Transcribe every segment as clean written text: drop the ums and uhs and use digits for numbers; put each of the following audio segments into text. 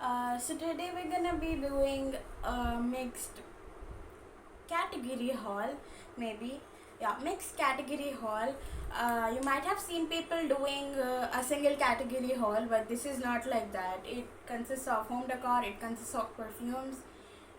So today we're gonna be doing a mixed category haul, maybe. Yeah, mixed category haul. You might have seen people doing a single category haul, but this is not like that. It consists of home decor, it consists of perfumes,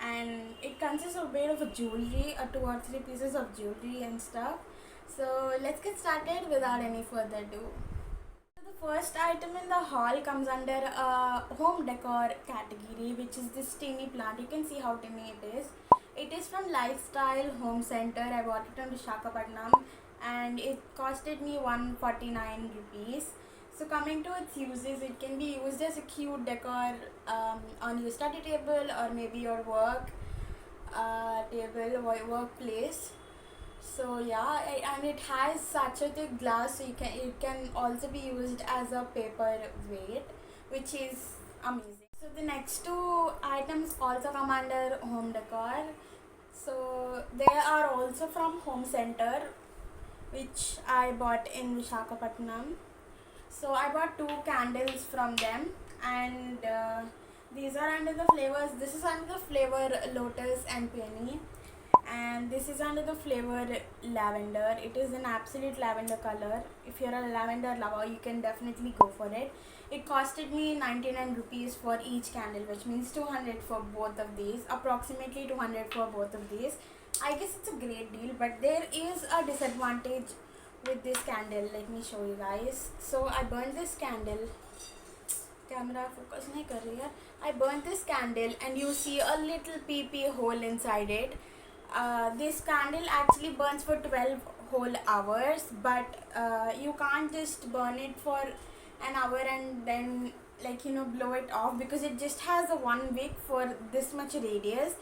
and it consists of a bit of a jewelry, 2 or 3 pieces of jewelry and stuff. So let's get started without any further ado. So the first item in the haul comes under a home decor category, which is this teeny plant. You can see how teeny it is. It is from Lifestyle Home Center. I bought it from Visakhapatnam and it costed me 149 rupees. So coming to its uses, it can be used as a cute decor on your study table or maybe your work table or workplace. So yeah, and it has such a thick glass, so it can also be used as a paper weight, which is amazing. So the next two items also come under home decor. So they are also from Home Center, which I bought in Visakhapatnam. So I bought two candles from them, and these are under the flavors. This is under the flavor Lotus and Peony, and this is under the flavor lavender. It is an absolute lavender color. If you're a lavender lover, you can definitely go for it. It costed me 99 rupees for each candle, which means 200 for both of these, approximately 200 for both of these. I guess it's a great deal, but there is a disadvantage with this candle. Let me show you guys. So I burned this candle. Camera focus nahi kar rahi hai. I burnt this candle and you see a little pee hole inside it. This candle actually burns for 12 whole hours, but you can't just burn it for an hour and then blow it off, because it just has a 1 wick for this much radius,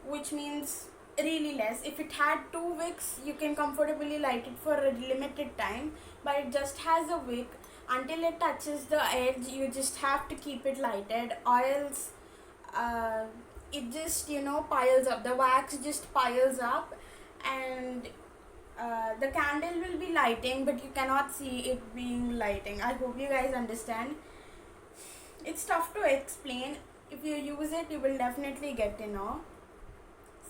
which means really less. If it had 2 wicks, you can comfortably light it for a limited time, but it just has a wick. Until it touches the edge, you just have to keep it lighted, or else it just piles up. The wax just piles up, and the candle will be lighting, but you cannot see it being lighting. I hope you guys understand. It's tough to explain. If you use it, you will definitely get to know.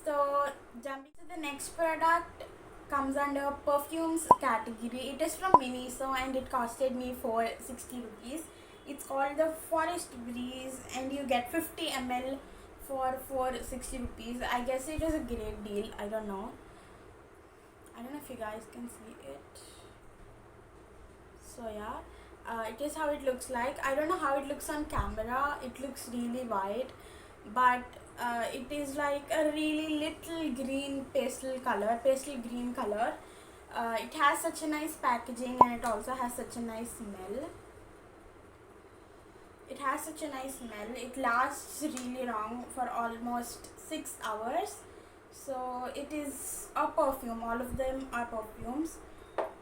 So jumping to the next product comes under perfumes category. It is from Miniso and it costed me 460 rupees. It's called the Forest Breeze and you get 50 ml for 460 rupees. I guess it is a great deal. I don't know if you guys can see it. So yeah, it is how it looks like. I don't know how it looks on camera. It looks really white, but it is like a really little green pastel green color. It has such a nice packaging and it also has such a nice smell. It lasts really long, for almost 6 hours. So it is a perfume. All of them are perfumes.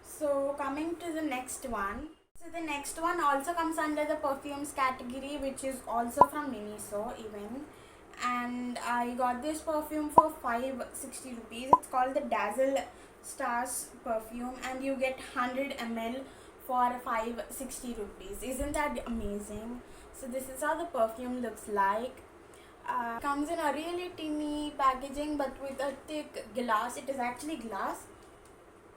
So coming to the next one. So the next one also comes under the perfumes category, which is also from Miniso even. And I got this perfume for 560 rupees. It's called the Dazzle Stars perfume and you get 100 ml for 560 rupees. Isn't that amazing? So this is how the perfume looks like. Comes in a really teeny packaging but with a thick glass. It is actually glass.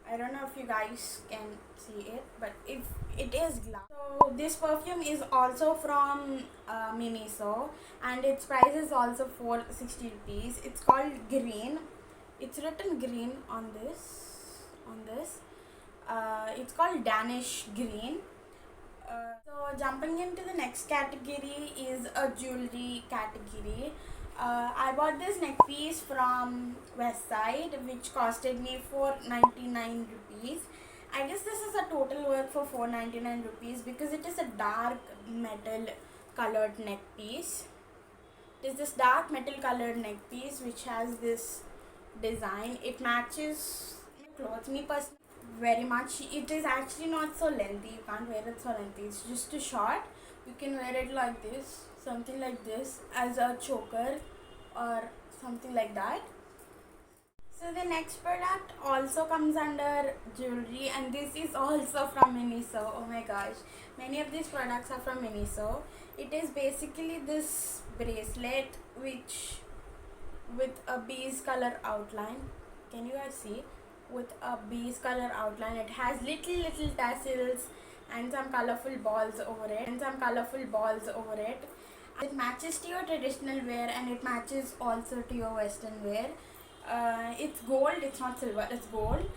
I don't know if you guys can see it, but if it is glass. So this perfume is also from Miniso and its price is also 460 rupees. It's called Green. It's written green on this. It's called Danish Green. So jumping into the next category is a jewelry category. I bought this neck piece from Westside, which costed me 499 rupees. I guess this is a total worth for 499 rupees because it is a dark metal colored neck piece. It is this dark metal colored neck piece which has this design. It matches my clothes. Me personally, very much. It is actually not so lengthy. You can't wear it so lengthy. It's just too short. You can wear it like this, something like this, as a choker or something like that. So the next product also comes under jewelry, and this is also from Miniso. Oh my gosh, many of these products are from Miniso. It is basically this bracelet which with a beige color outline. Can you guys see? With a beige color outline, it has little tassels and some colorful balls over it. It matches to your traditional wear and it matches also to your western wear. It's gold, it's not silver, it's gold.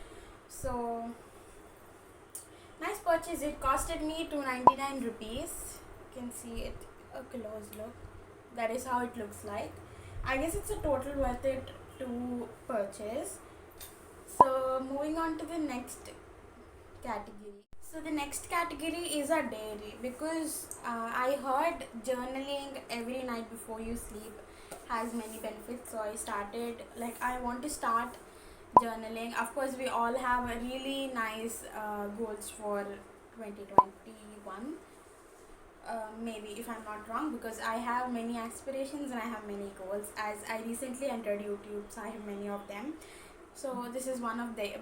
So nice purchase. It costed me 299 rupees. You can see it, a close look. That is how it looks like. I guess it's a total worth it to purchase. So moving on to the next category. So the next category is a diary, because I heard journaling every night before you sleep has many benefits. So I want to start journaling. Of course, we all have a really nice goals for 2021. Maybe, if I'm not wrong, because I have many aspirations and I have many goals. As I recently entered YouTube, so I have many of them. So this is one of it.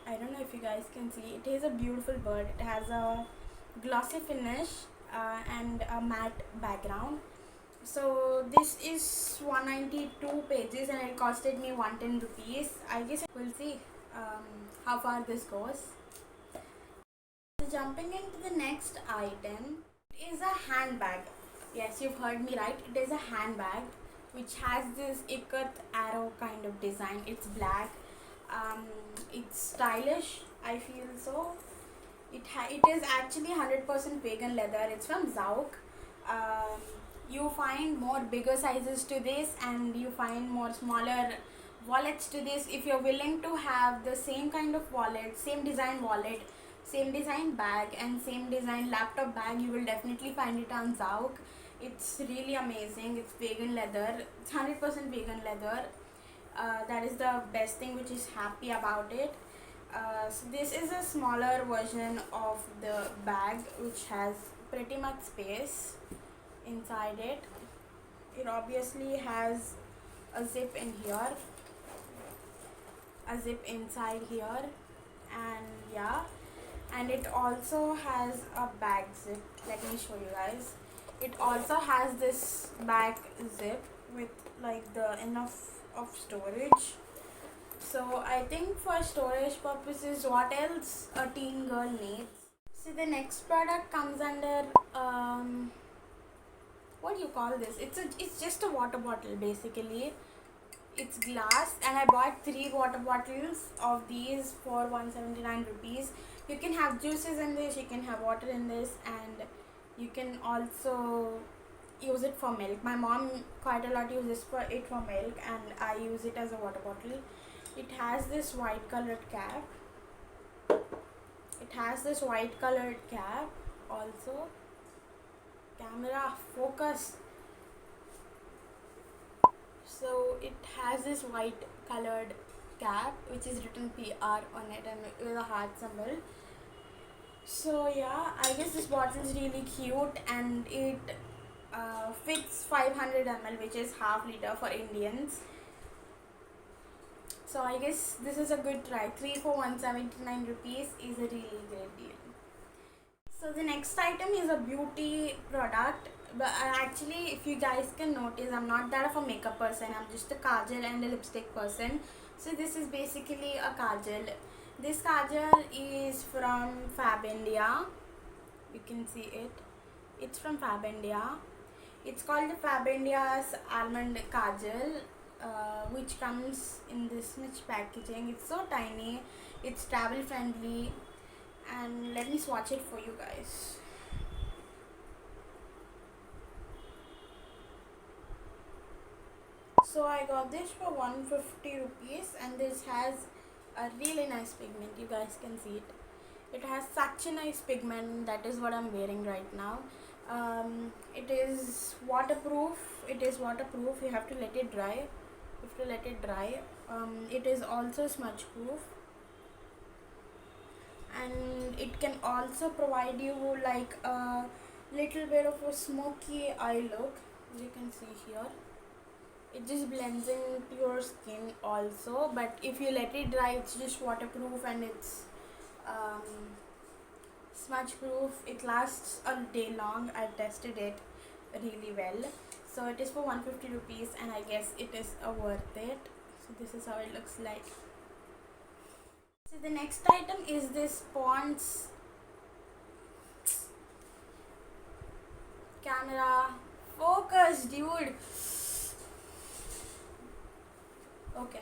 I don't know if you guys can see. It is a beautiful bird. It has a glossy finish and a matte background. So this is 192 pages and it costed me 110 rupees. I guess we'll see how far this goes. So jumping into the next item is a handbag. Yes, you've heard me right. It is a handbag which has this ikat arrow kind of design. It's black. It's stylish, I feel so. It is actually 100% vegan leather. It's from Zauk. Um, you find more bigger sizes to this and you find more smaller wallets to this. If you're willing to have the same kind of wallet, same design bag and same design laptop bag, you will definitely find it on Zauk. It's really amazing. It's vegan leather. It's 100% vegan leather. That is the best thing which is happy about it. So this is a smaller version of the bag which has pretty much space inside it. It obviously has a zip in here, a zip inside here, and yeah, and it also has a back zip. Let me show you guys. It also has this back zip with like the enough of storage. So I think for storage purposes, what else a teen girl needs. So the next product comes under what do you call this? It's just a water bottle basically. It's glass and I bought 3 water bottles of these for 179 rupees. You can have juices in this, you can have water in this, and you can also use it for milk. My mom quite a lot uses it for milk and I use it as a water bottle. It has this white colored cap. Also. Camera focus. So it has this white colored cap which is written PR on it and with a heart symbol. So yeah, I guess this bottle is really cute and it fits 500 ml, which is half liter for Indians. So I guess this is a good try. 3 for 179 rupees is a really great deal. So the next item is a beauty product. But actually, if you guys can notice, I'm not that of a makeup person. I'm just a kajal and a lipstick person. So this is basically a kajal. This kajal is from Fab India. You can see it. It's from Fab India. It's called the Fab India's Almond Kajal, which comes in this much packaging. It's so tiny. It's travel friendly. And let me swatch it for you guys. So I got this for 150 rupees and this has a really nice pigment. You guys can see it. It has such a nice pigment. That is what I'm wearing right now. It is waterproof. You have to let it dry. It is also smudge proof. And it can also provide you like a little bit of a smoky eye look, as you can see here. It just blends into your skin also, but if you let it dry, it's just waterproof and it's um, smudge proof. It lasts a day long. I tested it really well. So it is for 150 rupees and I guess it is worth it. So this is how it looks like. So the next item is this Pond's camera. Focus, dude. Okay.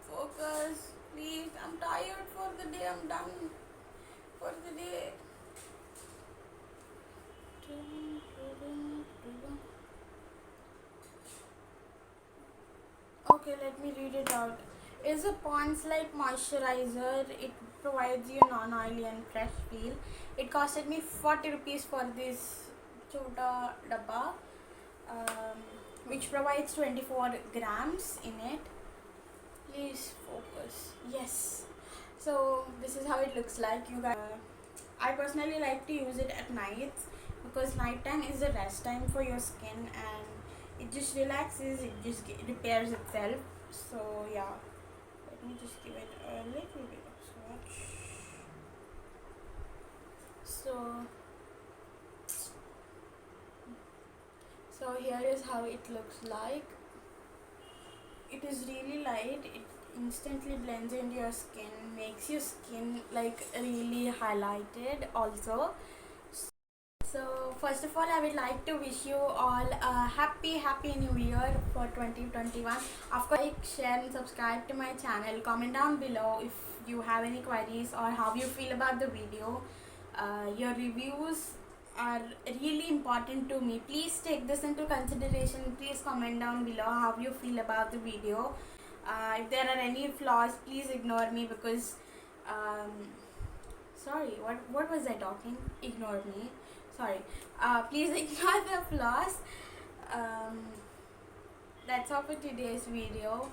Focus, please. I'm tired for the day. I'm done for the day. Okay, let me read it out. It's a Pond's Light moisturizer. It provides you non-oily and fresh feel. It costed me 40 rupees for this chota dabba, um, which provides 24 grams in it. Please focus. Yes. So this is how it looks like. You guys. I personally like to use it at night because nighttime is the rest time for your skin and it just relaxes. It just repairs itself. So yeah. Let me just give it a little bit of swatch. So here is how it looks like. It is really light. It instantly blends into your skin, makes your skin like really highlighted also. So first of all, I would like to wish you all a happy new year for 2021. Of course, like, share and subscribe to my channel. Comment down below if you have any queries or how you feel about the video. Your reviews are really important to me. Please take this into consideration. Please comment down below how you feel about the video. If there are any flaws, please ignore me because sorry, what was I talking? Ignore me. Sorry. Please ignore the flaws. That's all for today's video.